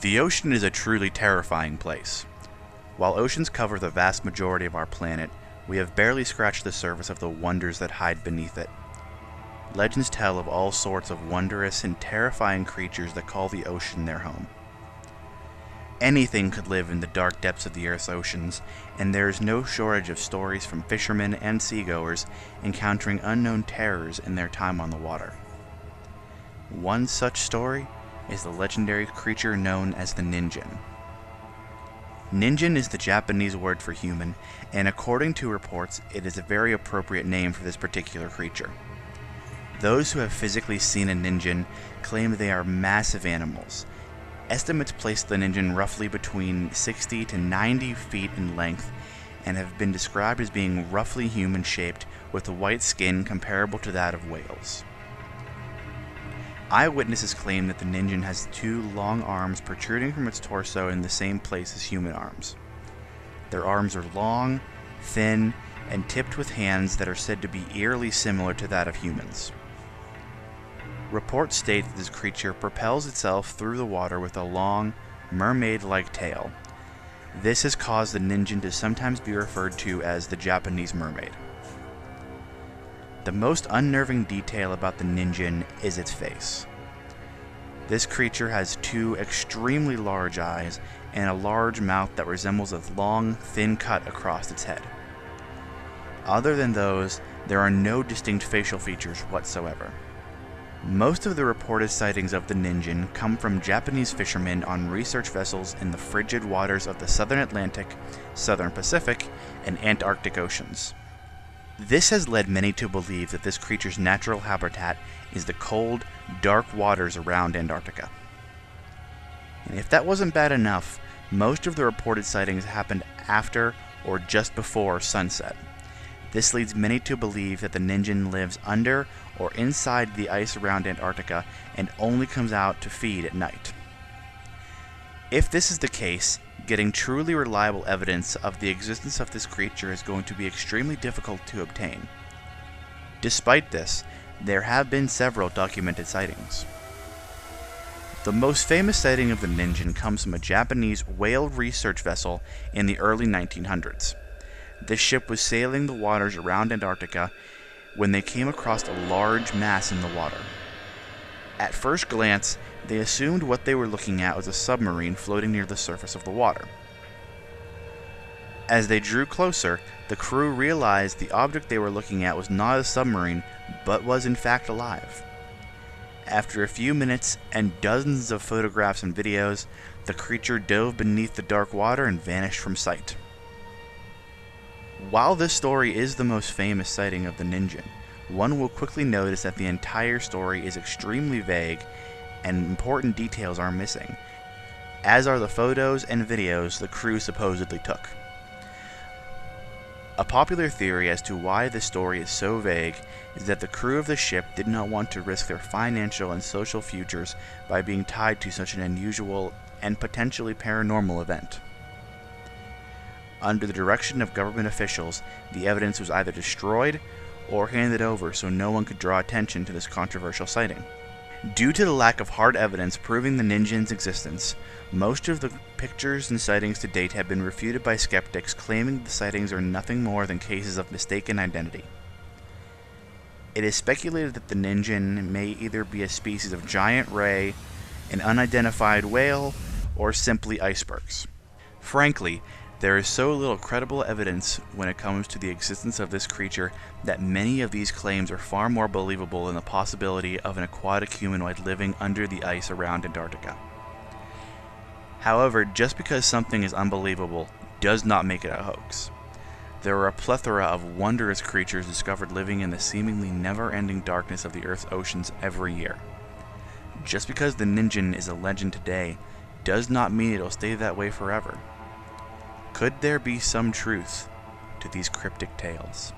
The ocean is a truly terrifying place. While oceans cover the vast majority of our planet, we have barely scratched the surface of the wonders that hide beneath it. Legends tell of all sorts of wondrous and terrifying creatures that call the ocean their home. Anything could live in the dark depths of the Earth's oceans, and there is no shortage of stories from fishermen and seagoers encountering unknown terrors in their time on the water. One such story is the legendary creature known as the Ningen. Ningen is the Japanese word for human, and according to reports, it is a very appropriate name for this particular creature. Those who have physically seen a Ningen claim they are massive animals. Estimates place the Ningen roughly between 60 to 90 feet in length and have been described as being roughly human-shaped with a white skin comparable to that of whales. Eyewitnesses claim that the Ningen has two long arms protruding from its torso in the same place as human arms. Their arms are long, thin, and tipped with hands that are said to be eerily similar to that of humans. Reports state that this creature propels itself through the water with a long, mermaid-like tail. This has caused the Ningen to sometimes be referred to as the Japanese mermaid. The most unnerving detail about the Ningen is its face. This creature has two extremely large eyes and a large mouth that resembles a long, thin cut across its head. Other than those, there are no distinct facial features whatsoever. Most of the reported sightings of the Ningen come from Japanese fishermen on research vessels in the frigid waters of the Southern Atlantic, Southern Pacific, and Antarctic Oceans. This has led many to believe that this creature's natural habitat is the cold, dark waters around Antarctica. And if that wasn't bad enough, most of the reported sightings happened after or just before sunset. This leads many to believe that the Ningen lives under or inside the ice around Antarctica and only comes out to feed at night. If this is the case, getting truly reliable evidence of the existence of this creature is going to be extremely difficult to obtain. Despite this, there have been several documented sightings. The most famous sighting of the Ningen comes from a Japanese whale research vessel in the early 1900s. This ship was sailing the waters around Antarctica when they came across a large mass in the water. At first glance, they assumed what they were looking at was a submarine floating near the surface of the water. As they drew closer, the crew realized the object they were looking at was not a submarine, but was in fact alive. After a few minutes and dozens of photographs and videos, the creature dove beneath the dark water and vanished from sight. While this story is the most famous sighting of the Ningen, one will quickly notice that the entire story is extremely vague and important details are missing, as are the photos and videos the crew supposedly took. A popular theory as to why this story is so vague is that the crew of the ship did not want to risk their financial and social futures by being tied to such an unusual and potentially paranormal event. Under the direction of government officials, the evidence was either destroyed or handed over so no one could draw attention to this controversial sighting. Due to the lack of hard evidence proving the Ningen's existence, most of the pictures and sightings to date have been refuted by skeptics claiming the sightings are nothing more than cases of mistaken identity. It is speculated that the Ningen may either be a species of giant ray, an unidentified whale, or simply icebergs. Frankly, there is so little credible evidence when it comes to the existence of this creature that many of these claims are far more believable than the possibility of an aquatic humanoid living under the ice around Antarctica. However, just because something is unbelievable does not make it a hoax. There are a plethora of wondrous creatures discovered living in the seemingly never-ending darkness of the Earth's oceans every year. Just because the Ningen is a legend today does not mean it'll stay that way forever. Could there be some truth to these cryptic tales?